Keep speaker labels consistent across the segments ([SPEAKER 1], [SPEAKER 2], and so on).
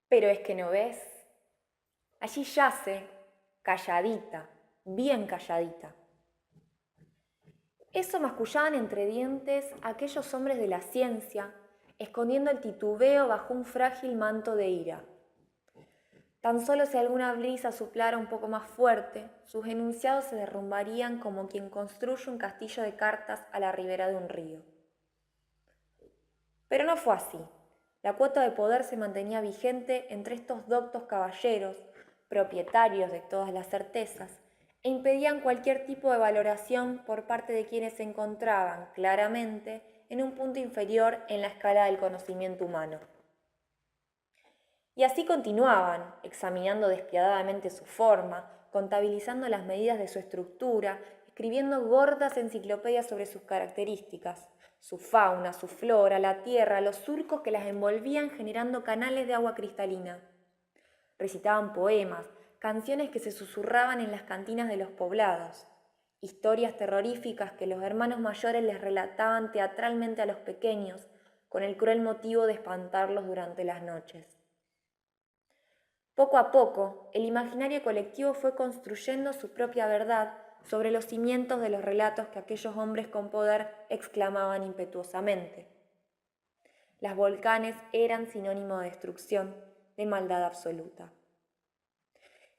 [SPEAKER 1] Pero es que no ves. Allí yace, calladita, bien calladita. Eso mascullaban entre dientes aquellos hombres de la ciencia, escondiendo el titubeo bajo un frágil manto de ira. Tan solo si alguna brisa soplara un poco más fuerte, sus enunciados se derrumbarían como quien construye un castillo de cartas a la ribera de un río. Pero no fue así. La cuota de poder se mantenía vigente entre estos doctos caballeros, propietarios de todas las certezas, e impedían cualquier tipo de valoración por parte de quienes se encontraban, claramente, en un punto inferior en la escala del conocimiento humano. Y así continuaban, examinando despiadadamente su forma, contabilizando las medidas de su estructura, escribiendo gordas enciclopedias sobre sus características, su fauna, su flora, la tierra, los surcos que las envolvían generando canales de agua cristalina. Recitaban poemas, canciones que se susurraban en las cantinas de los poblados, historias terroríficas que los hermanos mayores les relataban teatralmente a los pequeños, con el cruel motivo de espantarlos durante las noches. Poco a poco, el imaginario colectivo fue construyendo su propia verdad sobre los cimientos de los relatos que aquellos hombres con poder exclamaban impetuosamente. Las volcanes eran sinónimo de destrucción, de maldad absoluta.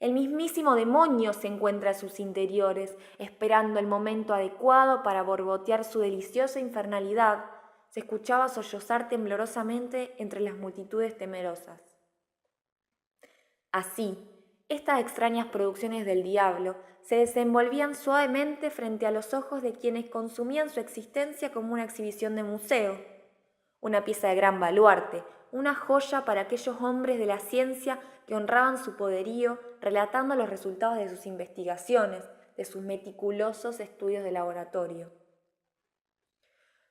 [SPEAKER 1] El mismísimo demonio se encuentra en sus interiores, esperando el momento adecuado para borbotear su deliciosa infernalidad. Se escuchaba sollozar temblorosamente entre las multitudes temerosas. Así, estas extrañas producciones del diablo se desenvolvían suavemente frente a los ojos de quienes consumían su existencia como una exhibición de museo, una pieza de gran baluarte, una joya para aquellos hombres de la ciencia que honraban su poderío relatando los resultados de sus investigaciones, de sus meticulosos estudios de laboratorio.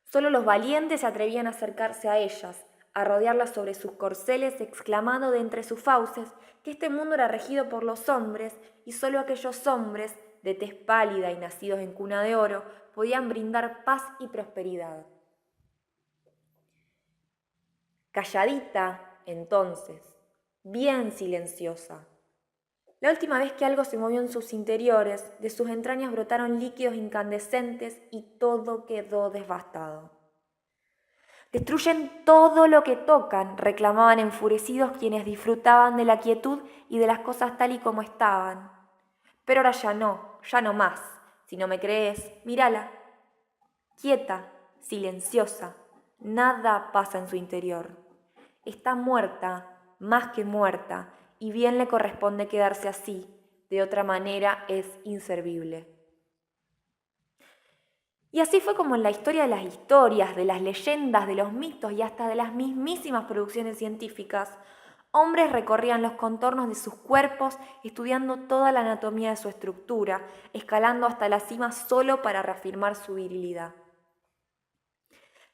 [SPEAKER 1] Solo los valientes se atrevían a acercarse a ellas, a rodearlas sobre sus corceles, exclamando de entre sus fauces que este mundo era regido por los hombres y solo aquellos hombres, de tez pálida y nacidos en cuna de oro, podían brindar paz y prosperidad. Calladita, entonces, bien silenciosa. La última vez que algo se movió en sus interiores, de sus entrañas brotaron líquidos incandescentes y todo quedó devastado. Destruyen todo lo que tocan, reclamaban enfurecidos quienes disfrutaban de la quietud y de las cosas tal y como estaban. Pero ahora ya no más. Si no me crees, mírala. Quieta, silenciosa, nada pasa en su interior. Está muerta, más que muerta, y bien le corresponde quedarse así, de otra manera es inservible. Y así fue como en la historia de las historias, de las leyendas, de los mitos y hasta de las mismísimas producciones científicas, hombres recorrían los contornos de sus cuerpos, estudiando toda la anatomía de su estructura, escalando hasta la cima solo para reafirmar su virilidad.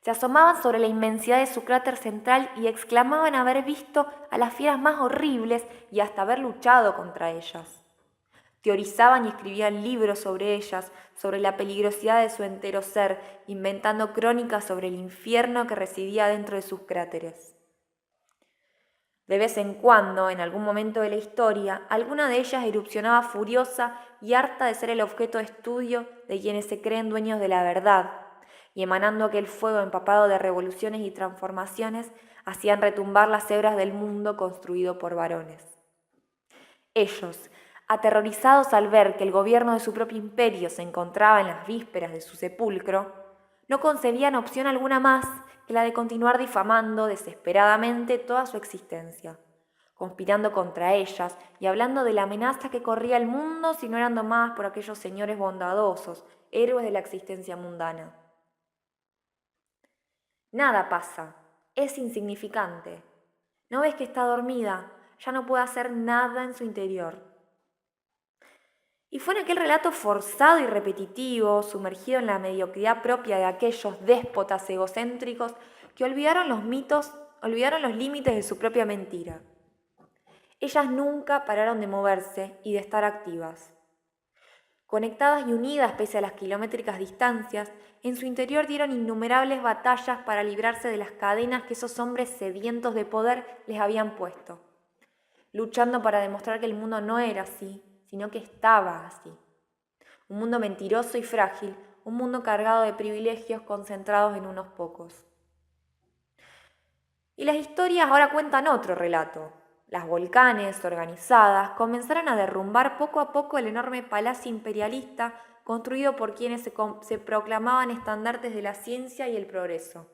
[SPEAKER 1] Se asomaban sobre la inmensidad de su cráter central y exclamaban haber visto a las fieras más horribles y hasta haber luchado contra ellas. Teorizaban y escribían libros sobre ellas, sobre la peligrosidad de su entero ser, inventando crónicas sobre el infierno que residía dentro de sus cráteres. De vez en cuando, en algún momento de la historia, alguna de ellas erupcionaba furiosa y harta de ser el objeto de estudio de quienes se creen dueños de la verdad, y emanando aquel fuego empapado de revoluciones y transformaciones, hacían retumbar las hebras del mundo construido por varones. Ellos, aterrorizados al ver que el gobierno de su propio imperio se encontraba en las vísperas de su sepulcro, no concebían opción alguna más que la de continuar difamando desesperadamente toda su existencia, conspirando contra ellas y hablando de la amenaza que corría el mundo si no eran domadas por aquellos señores bondadosos, héroes de la existencia mundana. Nada pasa, es insignificante. ¿No ves que está dormida? Ya no puede hacer nada en su interior. Y fue en aquel relato forzado y repetitivo, sumergido en la mediocridad propia de aquellos déspotas egocéntricos, que olvidaron los mitos, olvidaron los límites de su propia mentira. Ellas nunca pararon de moverse y de estar activas. Conectadas y unidas pese a las kilométricas distancias, en su interior dieron innumerables batallas para librarse de las cadenas que esos hombres sedientos de poder les habían puesto. luchando para demostrar que el mundo no era así, sino que estaba así. Un mundo mentiroso y frágil, un mundo cargado de privilegios concentrados en unos pocos. Y las historias ahora cuentan otro relato. Las volcanes, organizadas, comenzaron a derrumbar poco a poco el enorme palacio imperialista construido por quienes se proclamaban estandartes de la ciencia y el progreso.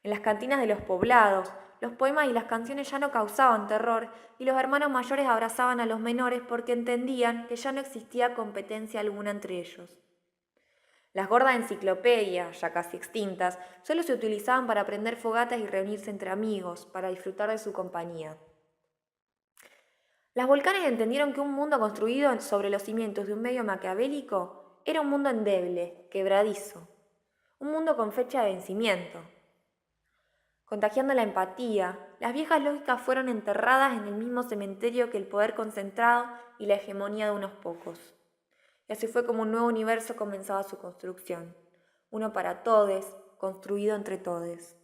[SPEAKER 1] En las cantinas de los poblados, los poemas y las canciones ya no causaban terror y los hermanos mayores abrazaban a los menores porque entendían que ya no existía competencia alguna entre ellos. Las gordas enciclopedias, ya casi extintas, solo se utilizaban para prender fogatas y reunirse entre amigos, para disfrutar de su compañía. Las volcanes entendieron que un mundo construido sobre los cimientos de un medio maquiavélico era un mundo endeble, quebradizo, un mundo con fecha de vencimiento. Contagiando la empatía, las viejas lógicas fueron enterradas en el mismo cementerio que el poder concentrado y la hegemonía de unos pocos. Y así fue como un nuevo universo comenzaba su construcción, uno para todes, construido entre todes.